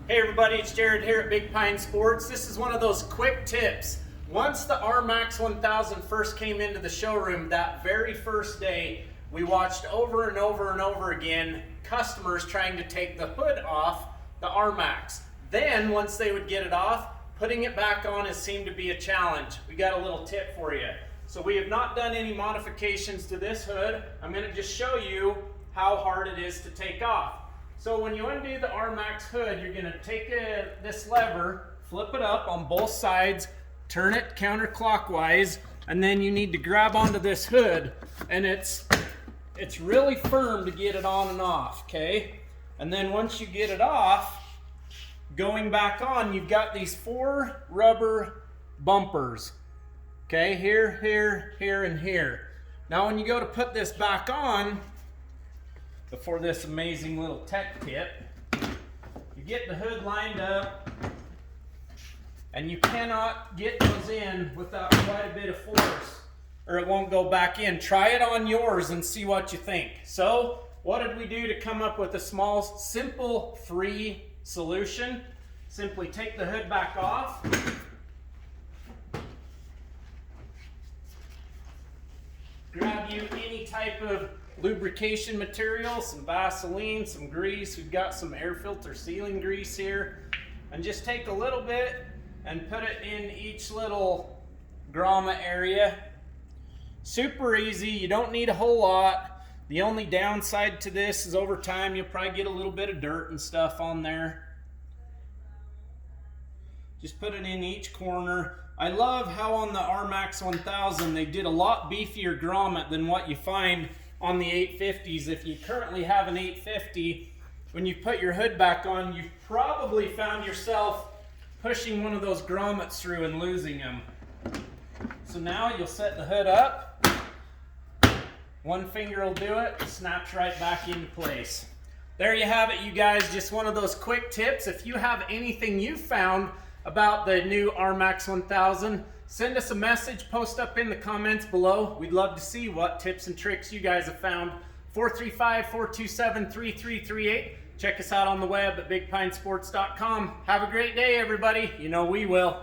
Hey everybody, it's Jared here at Big Pine Sports. This is one of those quick tips. Once the RMAX 1000 first came into the showroom, that very first day, we watched over and over and over again customers trying to take the hood off the RMAX. Then, once they would get it off, putting it back on has seemed to be a challenge. We got a little tip for you. So we have not done any modifications to this hood. I'm going to just show you how hard it is to take off. So when you undo the RMAX hood, you're going to take this lever, flip it up on both sides, turn it counterclockwise, and then you need to grab onto this hood, and it's really firm to get it on and off, okay? And then once you get it off, going back on, you've got these 4 rubber bumpers, okay? Here, here, here, and here. Now when you go to put this back on, before this amazing little tech tip, you get the hood lined up, and you cannot get those in without quite a bit of force, or it won't go back in. Try it on yours and see what you think. So what did we do to come up with a small, simple, free solution? Simply take the hood back off, grab you any type of lubrication material, some Vaseline, some grease. We've got some air filter sealing grease here, and just take a little bit and put it in each little grommet area. Super easy, you don't need a whole lot. The only downside to this is over time you'll probably get a little bit of dirt and stuff on there. Just put it in each corner. I love how on the RMAX 1000 they did a lot beefier grommet than what you find on the 850s. If you currently have an 850, when you put your hood back on, you've probably found yourself pushing one of those grommets through and losing them. So now you'll set the hood up. One finger will do it, it snaps right back into place. There you have it, you guys. Just one of those quick tips. If you have anything you found about the new RMAX 1000, send us a message, post up in the comments below. We'd love to see what tips and tricks you guys have found. 435-427-3338. Check us out on the web at bigpinesports.com. Have a great day, everybody. You know we will.